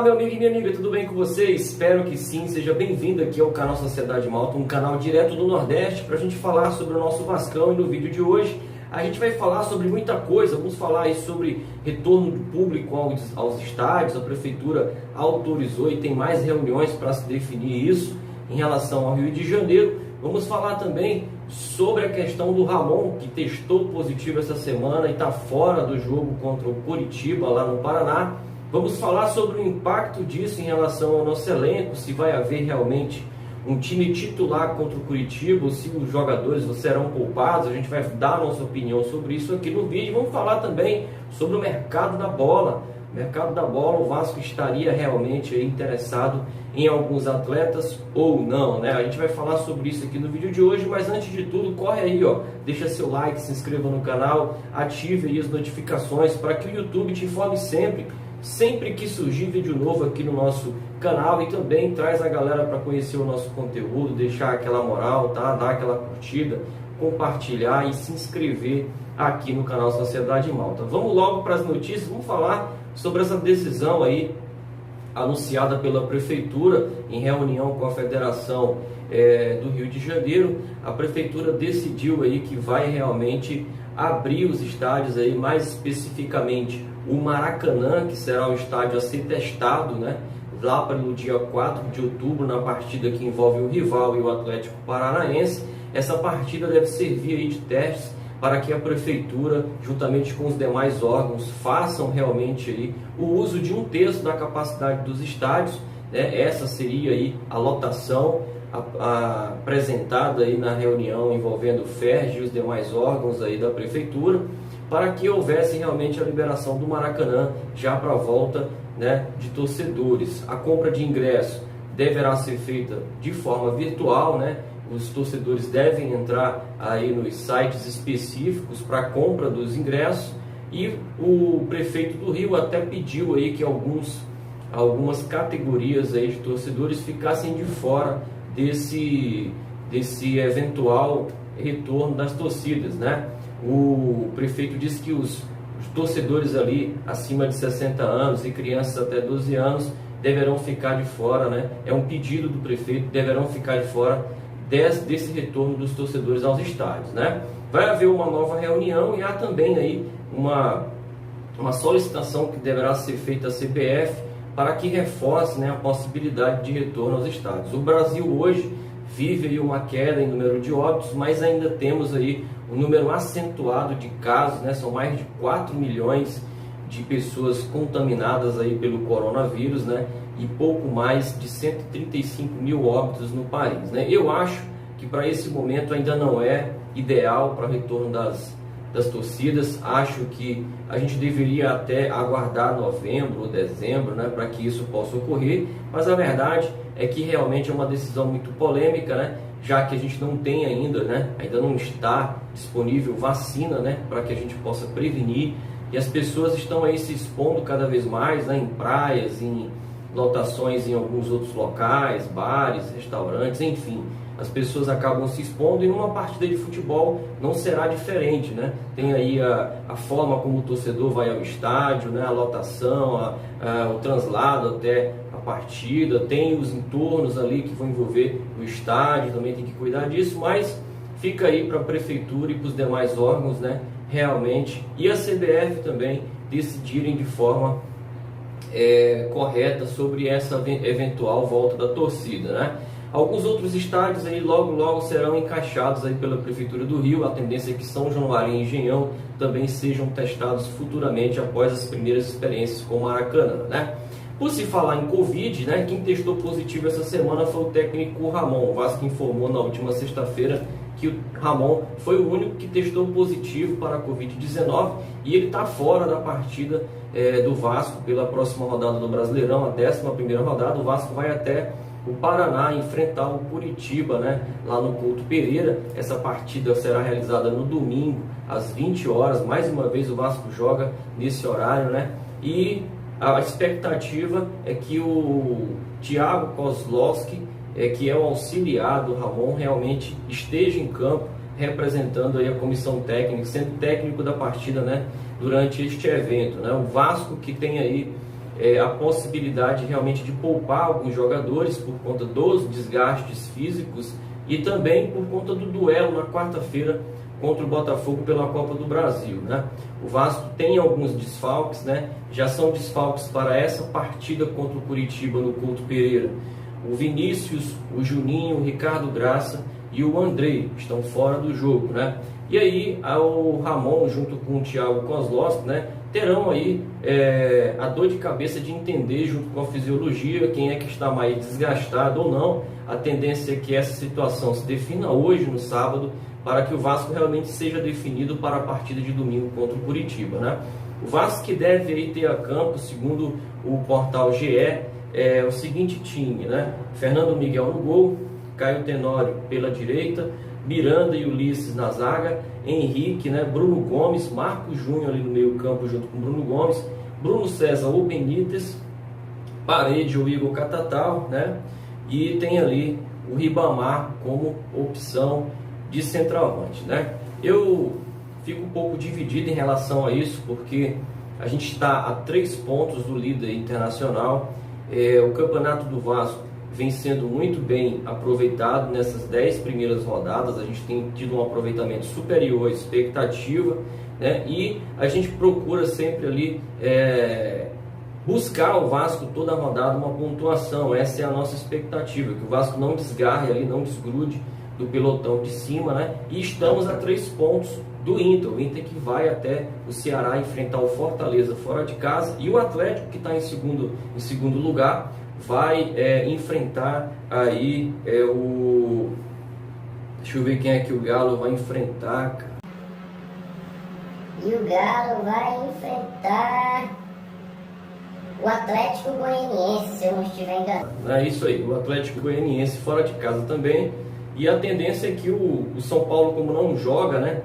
meu amigo e minha amiga, tudo bem com você? Espero que sim, seja bem-vindo aqui ao canal Sociedade Malta, um canal direto do Nordeste, para a gente falar sobre o nosso Vascão. E no vídeo de hoje a gente vai falar sobre muita coisa. Vamos falar aí sobre retorno do público aos estádios. A Prefeitura autorizou e tem mais reuniões para se definir isso em relação ao Rio de Janeiro. Vamos falar também sobre a questão do Ramon, que testou positivo essa semana e está fora do jogo contra o Coritiba, lá no Paraná. Vamos falar sobre o impacto disso em relação ao nosso elenco, se vai haver realmente um time titular contra o Coritiba, ou se os jogadores serão poupados. A gente vai dar a nossa opinião sobre isso aqui no vídeo. Vamos falar também sobre o mercado da bola. O mercado da bola, o Vasco estaria realmente interessado em alguns atletas ou não, né? A gente vai falar sobre isso aqui no vídeo de hoje, mas antes de tudo, corre aí, ó, deixa seu like, se inscreva no canal, ative aí as notificações para que o YouTube te informe sempre que surgir vídeo novo aqui no nosso canal, e também traz a galera para conhecer o nosso conteúdo, deixar aquela moral, tá? Dar aquela curtida, compartilhar e se inscrever aqui no canal Sociedade Malta. Vamos logo para as notícias. Vamos falar sobre essa decisão aí anunciada pela Prefeitura em reunião com a Federação do Rio de Janeiro. A Prefeitura decidiu aí que vai realmente abrir os estádios aí, mais especificamente o Maracanã, que será o estádio a ser testado, né, lá para o dia 4 de outubro, na partida que envolve o rival e o Atlético Paranaense. Essa partida deve servir aí de testes para que a Prefeitura, juntamente com os demais órgãos, façam realmente aí o uso de 1/3 da capacidade dos estádios, né? Essa seria aí a lotação apresentada aí na reunião envolvendo o FERJ e os demais órgãos aí da Prefeitura, para que houvesse realmente a liberação do Maracanã já para a volta, né, de torcedores. A compra de ingresso deverá ser feita de forma virtual, né? Os torcedores devem entrar aí nos sites específicos para a compra dos ingressos, e o prefeito do Rio até pediu aí que algumas categorias aí de torcedores ficassem de fora desse eventual retorno das torcidas, né? O prefeito disse que os torcedores ali acima de 60 anos e crianças até 12 anos deverão ficar de fora, né? É um pedido do prefeito, deverão ficar de fora desse retorno dos torcedores aos estádios, né? Vai haver uma nova reunião e há também aí uma solicitação que deverá ser feita à CBF para que reforce, né, a possibilidade de retorno aos estádios. O Brasil hoje vive aí uma queda em número de óbitos, mas ainda temos aí um número acentuado de casos, né? São mais de 4 milhões de pessoas contaminadas aí pelo coronavírus, né? E pouco mais de 135 mil óbitos no país, né? Eu acho que para esse momento ainda não é ideal para o retorno das torcidas. Acho que a gente deveria até aguardar novembro ou dezembro, né, para que isso possa ocorrer, mas a verdade é que realmente é uma decisão muito polêmica, né, já que a gente não tem ainda, né, ainda não está disponível vacina, né, para que a gente possa prevenir, e as pessoas estão aí se expondo cada vez mais, né, em praias, em lotações em alguns outros locais, bares, restaurantes, enfim. As pessoas acabam se expondo, e numa partida de futebol não será diferente, né? Tem aí a forma como o torcedor vai ao estádio, né? A lotação, o translado até a partida, tem os entornos ali que vão envolver o estádio, também tem que cuidar disso, mas fica aí para a Prefeitura e para os demais órgãos, né, realmente, e a CBF também decidirem de forma correta sobre essa eventual volta da torcida, né? Alguns outros estádios aí logo serão encaixados aí pela Prefeitura do Rio. A tendência é que São João Maria e Engenhão também sejam testados futuramente após as primeiras experiências com o Maracanã, né? Por se falar em Covid, né, quem testou positivo essa semana foi o técnico Ramon. O Vasco informou na última sexta-feira que o Ramon foi o único que testou positivo para a Covid-19 e ele está fora da partida do Vasco pela próxima rodada do Brasileirão, a 11ª rodada. O Vasco vai até o Paraná enfrentar o Coritiba, né, lá no Couto Pereira. Essa partida será realizada no domingo às 20 horas. Mais uma vez o Vasco joga nesse horário, né? E a expectativa é que o Thiago Kozlowski, que é o auxiliar do Ramon, realmente esteja em campo representando aí a comissão técnica, sendo técnico da partida, né, durante este evento, né? O Vasco, que tem aí a possibilidade realmente de poupar alguns jogadores por conta dos desgastes físicos e também por conta do duelo na quarta-feira contra o Botafogo pela Copa do Brasil, né? O Vasco tem alguns desfalques, né? Já são desfalques para essa partida contra o Curitiba no Couto Pereira. O Vinícius, o Juninho, o Ricardo Graça e o Andrei estão fora do jogo, né? E aí o Ramon junto com o Thiago Kozlowski, né, terão aí a dor de cabeça de entender junto com a fisiologia quem é que está mais desgastado ou não. A tendência é que essa situação se defina hoje no sábado para que o Vasco realmente seja definido para a partida de domingo contra o Curitiba, né? O Vasco que deve aí ter a campo, segundo o portal GE, o seguinte time, né? Fernando Miguel no gol, Caio Tenório pela direita, Miranda e Ulisses na zaga, Henrique, né? Bruno Gomes, Marcos Júnior ali no meio campo junto com Bruno Gomes, Bruno César ou Benítez, Parede ou Igor Catatal, né? E tem ali o Ribamar como opção de centroavante, né? Eu fico um pouco dividido em relação a isso, porque a gente está a 3 pontos do líder internacional. O campeonato do Vasco vem sendo muito bem aproveitado nessas 10 primeiras rodadas. A gente tem tido um aproveitamento superior à expectativa, né? E a gente procura sempre ali buscar o Vasco toda a rodada uma pontuação. Essa é a nossa expectativa, que o Vasco não desgarre ali, não desgrude do pelotão de cima, né? E estamos a 3 pontos do Inter. O Inter que vai até o Ceará enfrentar o Fortaleza fora de casa, e o Atlético, que está em segundo lugar, vai enfrentar aí deixa eu ver quem é que o Galo vai enfrentar, cara. E o Galo vai enfrentar o Atlético Goianiense, se eu não estiver enganado. É isso aí, o Atlético Goianiense fora de casa também. E a tendência é que o São Paulo, como não joga, né,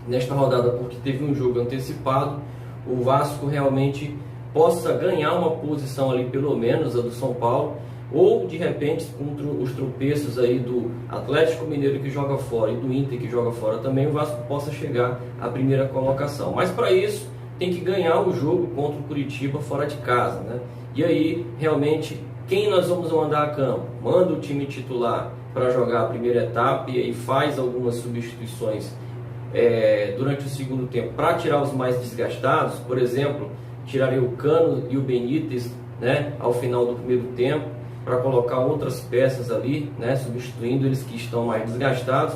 nesta rodada porque teve um jogo antecipado, o Vasco realmente possa ganhar uma posição ali, pelo menos a do São Paulo, ou de repente contra os tropeços aí do Atlético Mineiro que joga fora e do Inter que joga fora também, o Vasco possa chegar à primeira colocação. Mas para isso tem que ganhar o jogo contra o Curitiba fora de casa, né? E aí realmente quem nós vamos mandar a campo? Manda o time titular para jogar a primeira etapa e aí faz algumas substituições durante o segundo tempo para tirar os mais desgastados. Por exemplo, tiraria o Cano e o Benítez, né, ao final do primeiro tempo, para colocar outras peças ali, né, substituindo eles que estão mais desgastados.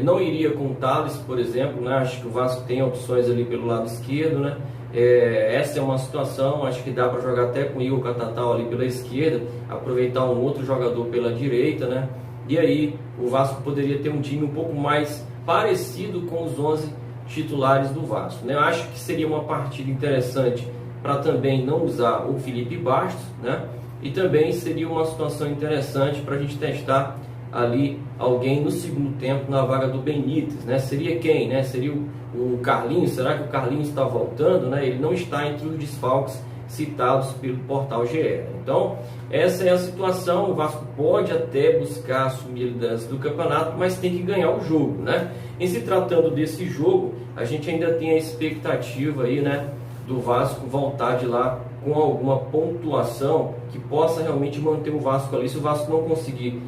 Não iria com o Thales, por exemplo, né? Acho que o Vasco tem opções ali pelo lado esquerdo, né? Essa é uma situação, acho que dá para jogar até com o Igor Catatal ali pela esquerda, aproveitar um outro jogador pela direita, né? E aí o Vasco poderia ter um time um pouco mais parecido com os 11 titulares do Vasco, né? Eu acho que seria uma partida interessante para também não usar o Felipe Bastos, né? E também seria uma situação interessante para a gente testar ali alguém no segundo tempo na vaga do Benítez, né? Seria quem, né? Seria o Carlinhos. Será que o Carlinhos está voltando, né? Ele não está entre os desfalques citados pelo portal GE. Então, essa é a situação. O Vasco pode até buscar assumir a liderança do campeonato, mas tem que ganhar o jogo, né? Em se tratando desse jogo, a gente ainda tem a expectativa aí, né, do Vasco voltar de lá com alguma pontuação que possa realmente manter o Vasco ali. Se o Vasco não conseguir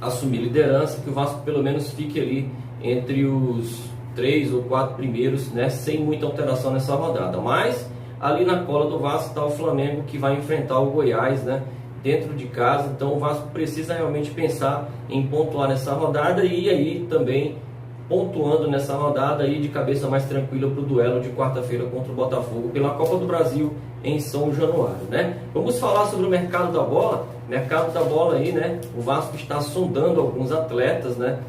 assumir liderança, que o Vasco pelo menos fique ali entre os 3 ou 4 primeiros, né, sem muita alteração nessa rodada. Mas ali na cola do Vasco está o Flamengo, que vai enfrentar o Goiás, né, dentro de casa. Então o Vasco precisa realmente pensar em pontuar nessa rodada e aí também pontuando nessa rodada aí de cabeça mais tranquila para o duelo de quarta-feira contra o Botafogo pela Copa do Brasil em São Januário, né? Vamos falar sobre o mercado da bola. Mercado da bola aí, né? O Vasco está sondando alguns atletas, né?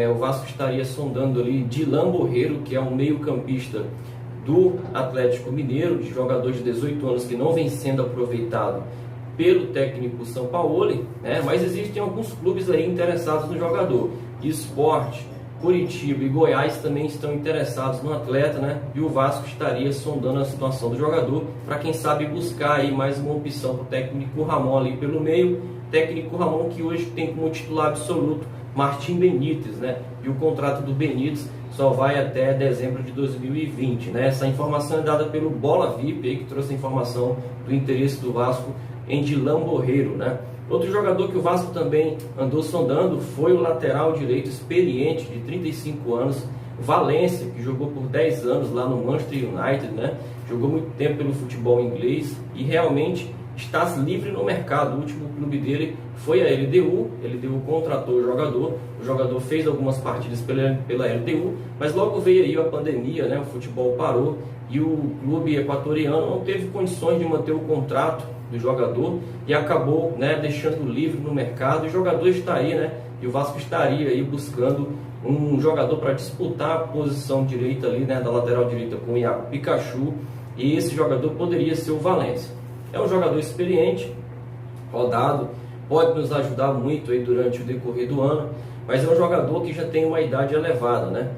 O Vasco estaria sondando ali Dilan Borreiro, que é um meio-campista do Atlético Mineiro, de jogador de 18 anos que não vem sendo aproveitado pelo técnico Sampaoli, né? Mas existem alguns clubes aí interessados no jogador. Sport, Curitiba e Goiás também estão interessados no atleta, né? E o Vasco estaria sondando a situação do jogador para, quem sabe, buscar aí mais uma opção para o técnico Ramon ali pelo meio. Técnico Ramon que hoje tem como titular absoluto Martim Benítez, né? E o contrato do Benítez só vai até dezembro de 2020, né? Essa informação é dada pelo Bola VIP, aí, que trouxe a informação do interesse do Vasco em Dilan Borreiro, né? Outro jogador que o Vasco também andou sondando foi o lateral direito experiente de 35 anos, Valência, que jogou por 10 anos lá no Manchester United, né? Jogou muito tempo pelo futebol inglês e realmente está livre no mercado. O último clube dele foi a LDU. A LDU contratou o jogador fez algumas partidas pela LDU, mas logo veio aí a pandemia, né? O futebol parou e o clube equatoriano não teve condições de manter o contrato do jogador e acabou, né, deixando livre no mercado. E o jogador está aí, né? E o Vasco estaria aí buscando um jogador para disputar a posição direita ali, né, da lateral direita com o Iago Pikachu, e esse jogador poderia ser o Valência. É um jogador experiente, rodado, pode nos ajudar muito aí durante o decorrer do ano, mas é um jogador que já tem uma idade elevada, né?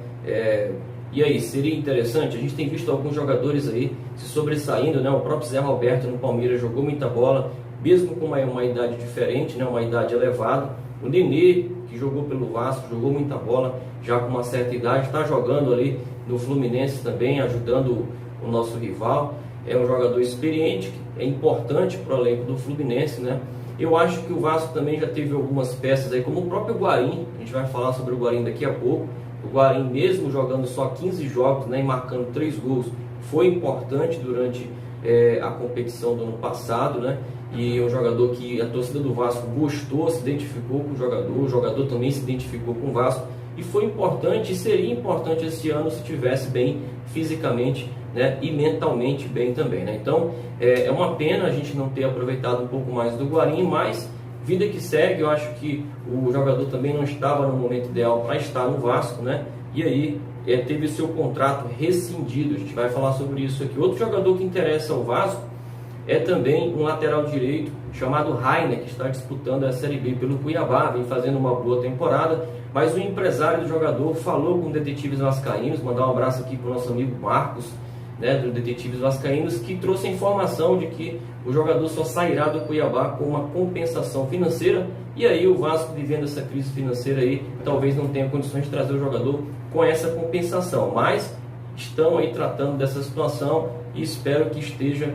E aí, seria interessante? A gente tem visto alguns jogadores aí se sobressaindo, né? O próprio Zé Roberto no Palmeiras jogou muita bola, mesmo com uma idade diferente, né? Uma idade elevada. O Nenê, que jogou pelo Vasco, jogou muita bola, já com uma certa idade, está jogando ali no Fluminense também, ajudando o nosso rival. É um jogador experiente, é importante para o elenco do Fluminense, né? Eu acho que o Vasco também já teve algumas peças aí, como o próprio Guarim. A gente vai falar sobre o Guarim daqui a pouco. O Guarim, mesmo jogando só 15 jogos, né, e marcando 3 gols, foi importante durante a competição do ano passado, né? E é um jogador que a torcida do Vasco gostou, se identificou com o jogador também se identificou com o Vasco, e foi importante, e seria importante esse ano se estivesse bem fisicamente, né, e mentalmente bem também, né? Então é uma pena a gente não ter aproveitado um pouco mais do Guarim, mas vida que segue. Eu acho que o jogador também não estava no momento ideal para estar no Vasco, né? E aí teve o seu contrato rescindido. A gente vai falar sobre isso aqui. Outro jogador que interessa ao Vasco é também um lateral direito chamado Rainer, que está disputando a Série B pelo Cuiabá, vem fazendo uma boa temporada, mas o empresário do jogador falou com detetives vascaínos. Mandar um abraço aqui para o nosso amigo Marcos, né, do Detetives Vascaínos, que trouxe a informação de que o jogador só sairá do Cuiabá com uma compensação financeira. E aí o Vasco, vivendo essa crise financeira aí, talvez não tenha condições de trazer o jogador com essa compensação, mas estão aí tratando dessa situação e espero que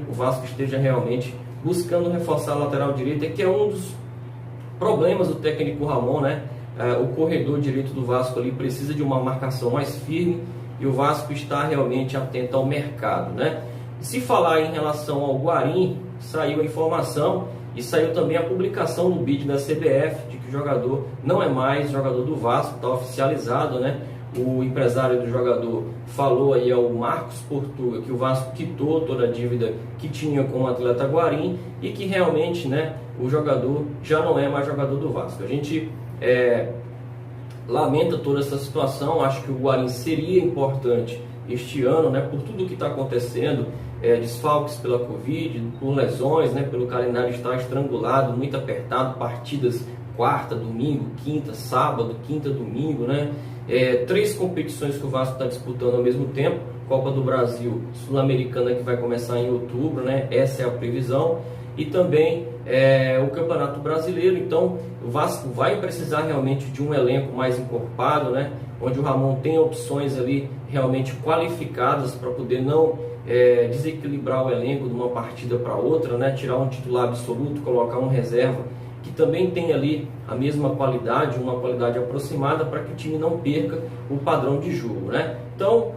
o Vasco esteja realmente buscando reforçar a lateral direita, que é um dos problemas do técnico Ramon, né? O corredor direito do Vasco ali precisa de uma marcação mais firme, e o Vasco está realmente atento ao mercado, né? Se falar em relação ao Guarim, saiu a informação e saiu também a publicação do BID da CBF de que o jogador não é mais jogador do Vasco, está oficializado, né? O empresário do jogador falou aí ao Marcos Portuga que o Vasco quitou toda a dívida que tinha com o atleta Guarim e que realmente, né, o jogador já não é mais jogador do Vasco. A gente lamenta toda essa situação. Acho que o Guarim seria importante este ano, né, por tudo que está acontecendo, desfalques pela Covid, por lesões, né, pelo calendário estar estrangulado, muito apertado, partidas quarta, domingo, quinta, sábado, quinta, domingo, né? 3 competições que o Vasco está disputando ao mesmo tempo: Copa do Brasil, Sul-Americana, que vai começar em outubro, né? Essa é a previsão, e também o Campeonato Brasileiro. Então o Vasco vai precisar realmente de um elenco mais encorpado, né? Onde o Ramon tem opções ali realmente qualificadas para poder não desequilibrar o elenco de uma partida para outra, né? Tirar um titular absoluto, colocar um reserva que também tem ali a mesma qualidade, uma qualidade aproximada, para que o time não perca o padrão de jogo, né? Então,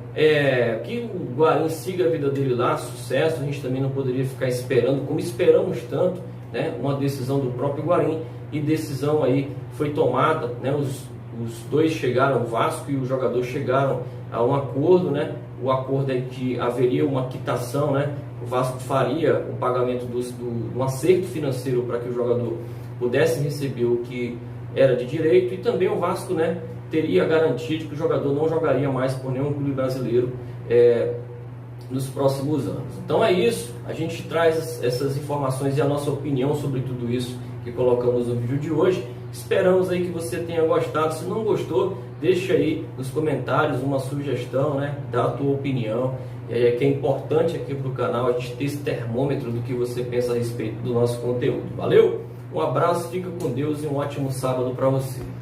que o Guarim siga a vida dele lá, sucesso. A gente também não poderia ficar esperando, como esperamos tanto, né, uma decisão do próprio Guarim, e decisão aí foi tomada, né? Os dois chegaram, o Vasco e o jogador chegaram a um acordo, né? O acordo é que haveria uma quitação, né? O Vasco faria o pagamento do acerto financeiro para que o jogador pudesse receber o que era de direito, e também o Vasco, né, teria a garantia de que o jogador não jogaria mais por nenhum clube brasileiro nos próximos anos. Então é isso, a gente traz essas informações e a nossa opinião sobre tudo isso que colocamos no vídeo de hoje. Esperamos aí que você tenha gostado. Se não gostou, deixa aí nos comentários uma sugestão, né? Dá a tua opinião, que é importante aqui para o canal a gente ter esse termômetro do que você pensa a respeito do nosso conteúdo. Valeu? Um abraço, fica com Deus e um ótimo sábado para você.